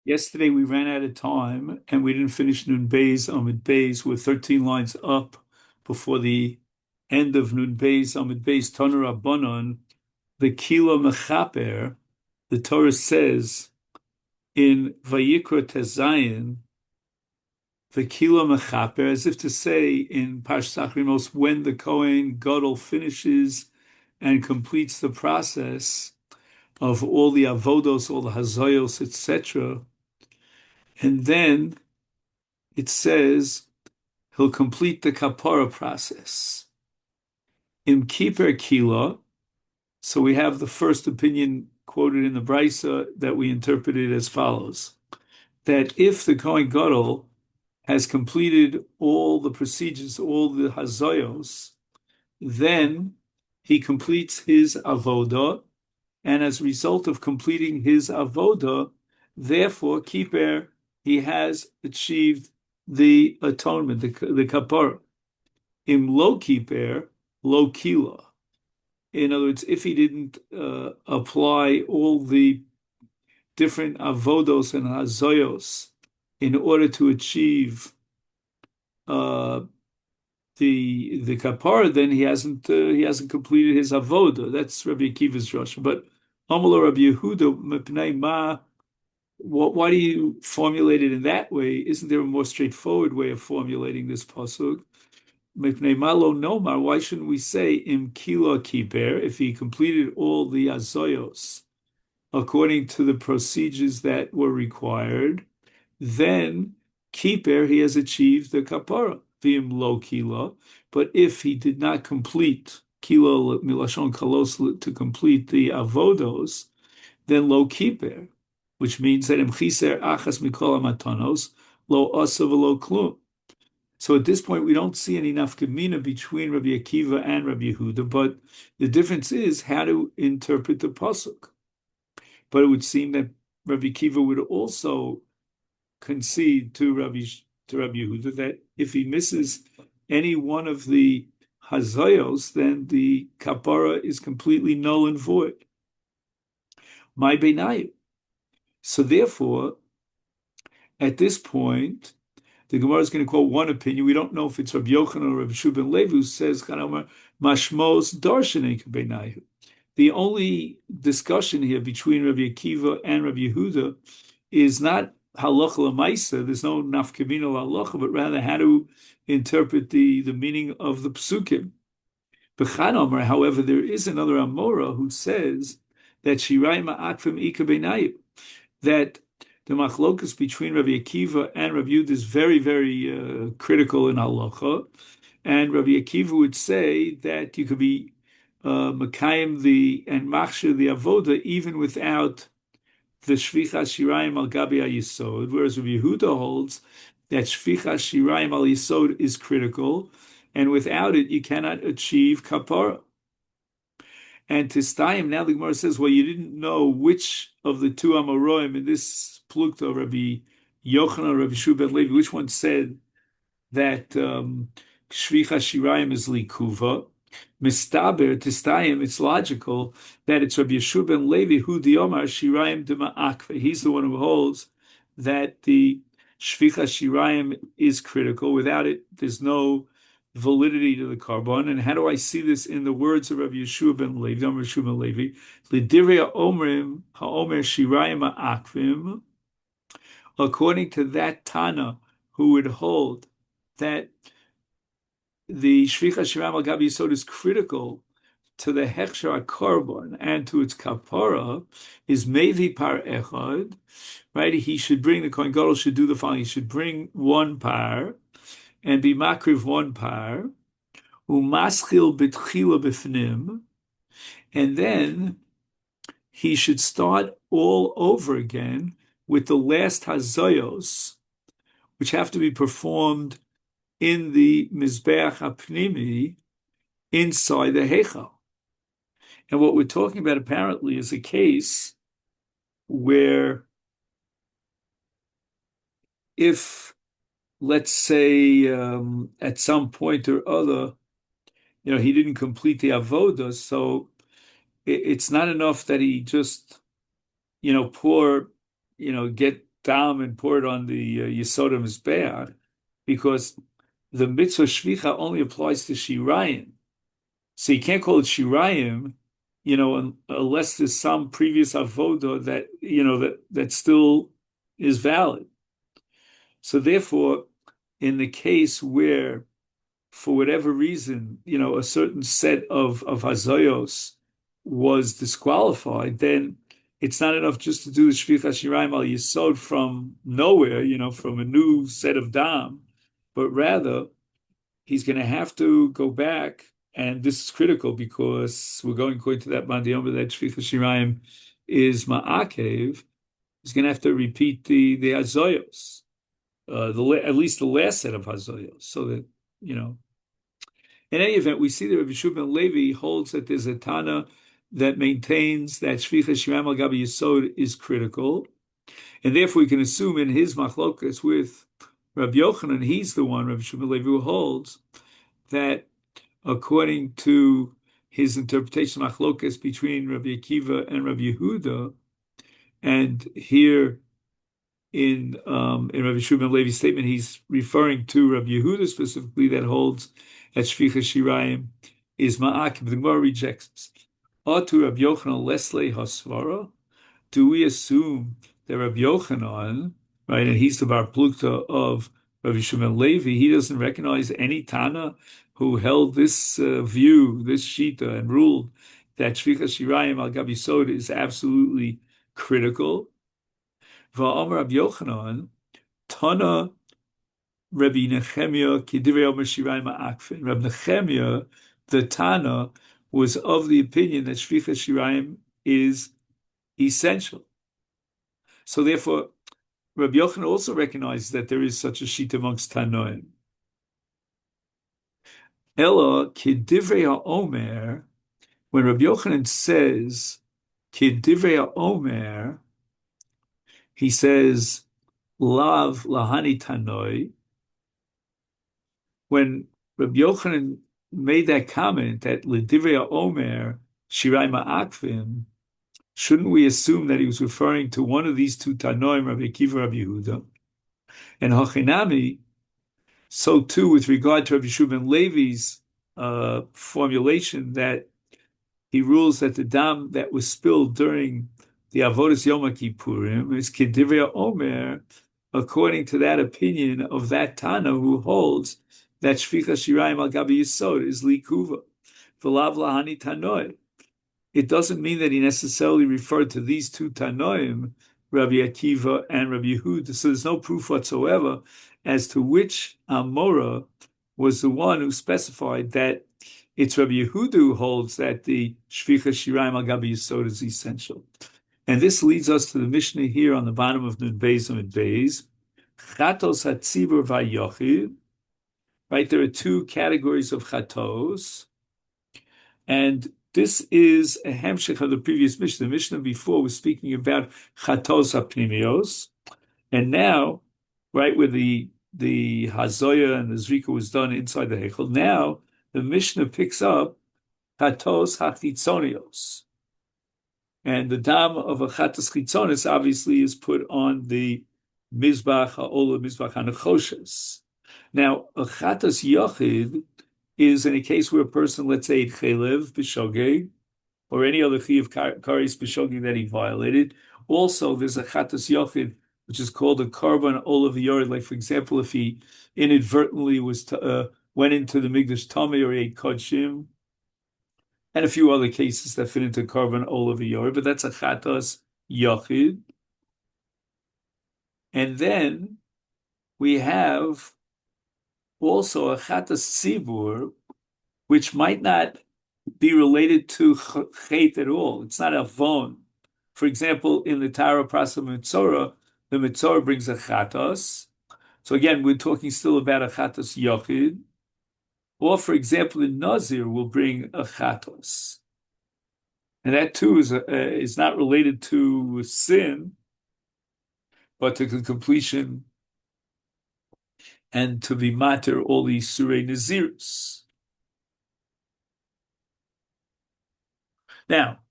Yesterday we ran out of time and we didn't finish Nun Beis Amid Beis. We're 13 lines up before the end of Nun Beis Amid Beis Tanu Rabbanon. The Kilo Mechaper, the Torah says in Vayikra Tezayin, the Kilo Mechaper, as if to say in Parshas Achrimos, when the Kohen Gadol finishes and completes the process of all the avodos, all the hazoyos, etc., and then it says he'll complete the kapara process. Im kiper kila, so we have the first opinion quoted in the Brisa that we interpreted as follows: that if the Kohen Gadol has completed all the procedures, all the hazoyos, then he completes his avoda, and as a result of completing his avoda, therefore, kiper, he has achieved the atonement, the kapara. Im lo kiper, lo kila. In other words, if he didn't apply all the different avodos and hazoyos in order to achieve uh, the kapara, then he hasn't completed his avoda. That's Rabbi Akiva's Rosh. But Amalo Rabbi Yehuda mepnei ma. Why do you formulate it in that way? Isn't there a more straightforward way of formulating this pasuk? Mipnei malo nomar. Why shouldn't we say im kilo kiper if he completed all the azoyos according to the procedures that were required? Then kiper, he has achieved the kapara. V'im lo kilo. But if he did not complete kilo milashon kalos to complete the avodos, then lo kiper, which means that im chiser achas mikol matanos lo asa v'lo klum. So at this point, we don't see any nafkamina between Rabbi Akiva and Rabbi Yehuda, but the difference is how to interpret the pasuk. But it would seem that Rabbi Akiva would also concede to Rabbi Yehuda that if he misses any one of the hazayos, then the kapara is completely null and void. My beinayu. So therefore, at this point, the Gemara is going to quote one opinion. We don't know if it's Rabbi Yochanan or Rabbi Shubin Levi who says Mashmos Darshanei Beinayu. The only discussion here between Rabbi Akiva and Rabbi Yehuda is not halacha l'maisa. There's no nafkamina halacha, but rather how to interpret the meaning of the psukim. B'chad, however, there is another Amora who says that Shirai Ma'akvim Ika Beinayu, that the machlokas between Rabbi Akiva and Rabbi Yehuda is very, very critical in halacha, and Rabbi Akiva would say that you could be Makayim and machshir the avoda even without the shvichas shirayim al gabi yisod, whereas Rabbi Yehuda holds that shvichas shirayim al yisod is critical, and without it you cannot achieve kapara. And Tistayim, now the Gemara says, well, you didn't know which of the two Amoroim in this Plukta, Rabbi Yochanan, Rabbi Shubin Levi, which one said that Shvicha Shirayim is Likuva. Mistaber, Tistayim, it's logical that it's Rabbi Shubin Levi who diomar Shirayim de Ma'akve. He's the one who holds that the Shvicha Shirayim is critical. Without it, there's no validity to the carbon. And how do I see this in the words of Rabbi Yeshua ben Levi, Rabbi Yeshua ben Levi? L'divrei omrim ha'omer shirayim ha'akvim. According to that Tana, who would hold that the shvicha shirayim al gabi yisod is critical to the hechsher carbon and to its kapara, is mevi par echad, right? He should bring, the Kohen Gadol should do the following. He should bring one par and be makriv one par, umaschil betchila b'fnim, and then he should start all over again with the last hazayos, which have to be performed in the mizbeach hapnimi inside the heichal. And what we're talking about apparently is a case where if, let's say, at some point or other, he didn't complete the avoda, so it's not enough that he just, get dam and pour it on the Yesod Mizbeach, because the mitzvah shvicha only applies to shirayim. So you can't call it shirayim, unless there's some previous avoda that that still is valid. So therefore, in the case where, for whatever reason, a certain set of hazoyos was disqualified, then it's not enough just to do the shvicha shirayim al yisod from nowhere, from a new set of dam, but rather he's going to have to go back, and this is critical because we're going according to that mandiyom that shvicha shirayim is ma'akev. He's going to have to repeat the hazoyos, at least the last set of hazoyos, so that In any event, we see that Rabbi Shimon Levi holds that there's a Tana that maintains that shvicha shirayim al gabi yisod is critical, and therefore we can assume in his machlokas with Rabbi Yochanan, he's the one, Rabbi Shimon Levi, who holds that according to his interpretation of machlokas between Rabbi Akiva and Rabbi Yehuda, and here in Rabbi Shimon Levi's statement, he's referring to Rabbi Yehuda specifically, that holds that shvicha shirayim is ma'akim. The Gemara rejects this. Atu Rabbi Yochanan lesle hasvara. Do we assume that Rabbi Yochanan, right, and he's the bar plukta of Rabbi Shimon Levi, he doesn't recognize any Tana who held this view, this shita, and ruled that shvicha shirayim al gabi yisod is absolutely critical? Va'amar Rabbi Yochanan, Tana Rabbi Nechemia Kidivrei Omer Shirayim Ma'akfin. Rabbi Nechemia, the Tana, was of the opinion that shvicha shirayim is essential. So therefore, Rabbi Yochanan also recognizes that there is such a shita amongst Tanoim. Ella Kidivrei HaOmer, when Rabbi Yochanan says Kidivrei HaOmer, he says Lav Lahani Tanoi. When Rabbi Yochanan made that comment that L'divrei Omer Shirai Ma'akvim, shouldn't we assume that he was referring to one of these two Tanoim, Rabbi Akiva, Rabbi Yehuda? And Hachinami, so too with regard to Rabbi Shimon Levi's formulation that he rules that the dam that was spilled during the Avodas Yom Kippurim is Kedivrei Omer, according to that opinion of that Tana who holds that shvicha shirayim al gabi yisod is likuva, v'lav lahani tanoi. It doesn't mean that he necessarily referred to these two Tanoim, Rabbi Akiva and Rabbi Yehuda. So there's no proof whatsoever as to which Amora was the one who specified that it's Rabbi Yehuda who holds that the shvicha shirayim al gabi yisod is essential. And this leads us to the Mishnah here on the bottom of Nun Beis and Beis. Chatos hatzibur v'yochid. Right, there are two categories of chatos, and this is a hemshech of the previous Mishnah. The Mishnah before was speaking about chatos hapnimios, and now, right, where the hazoya and the zrika was done inside the heichel, now the Mishnah picks up chatos hachitzonios, and the dam of a chatos chitzonis obviously is put on the mizbach ha'olah, mizbach hanechoshes. Now, a chatas yachid is in a case where a person, let's say, chelev b'shogeg, or any other chi of karis b'shogeg that he violated. Also, there's a chatas yachid, which is called a karban olav yored. Like, for example, if he inadvertently went into the migdash tamei or ate kodshim, and a few other cases that fit into karban olav yored, but that's a chatas yachid. And then we have also a chatas tzibur, which might not be related to chet at all. It's not a von. For example, in the Tara Prasa Mitzorah, the Mitzorah brings a chatas. So again, we're talking still about a chatas yochid. Or, for example, the Nazir will bring a chatas. And that too is not related to sin, but to the completion and to be mater all these surei nazirus. Now,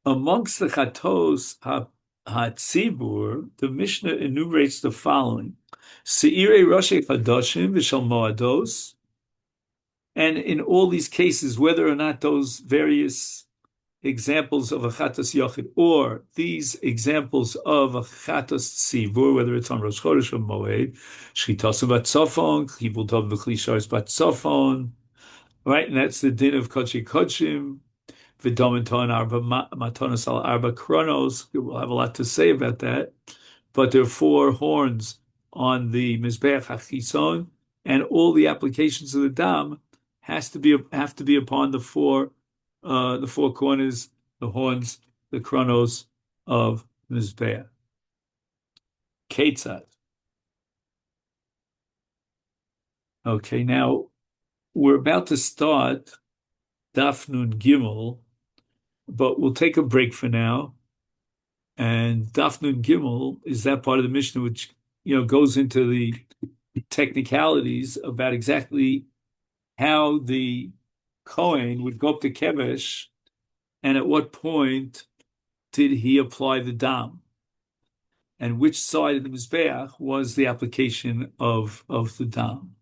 amongst the chatos Hatzibur, the Mishnah enumerates the following: Seirei Roshei Chadoshim v'Shel Moados, and in all these cases, whether or not those various examples of a chatas yachid or these examples of a chatas tzibur, whether it's on Rosh Chodesh or Moed, shchitasim batzafon, chibul tov v'chlisharis batzafon, right? And that's the din of kodesh kodshim, v'domenton arba matonos al arba kronos. We'll have a lot to say about that, but there are four horns on the mizbeach hachison, and all the applications of the dam have to be upon the four corners, the horns, the chronos of Mizbeah. Ketzad. Okay, now we're about to start Daf Nun Gimel, but we'll take a break for now. And Daf Nun Gimel is that part of the Mishnah which goes into the technicalities about exactly how the Kohen would go up to Kevesh, and at what point did he apply the dam, and which side of the mizbeach was the application of the dam.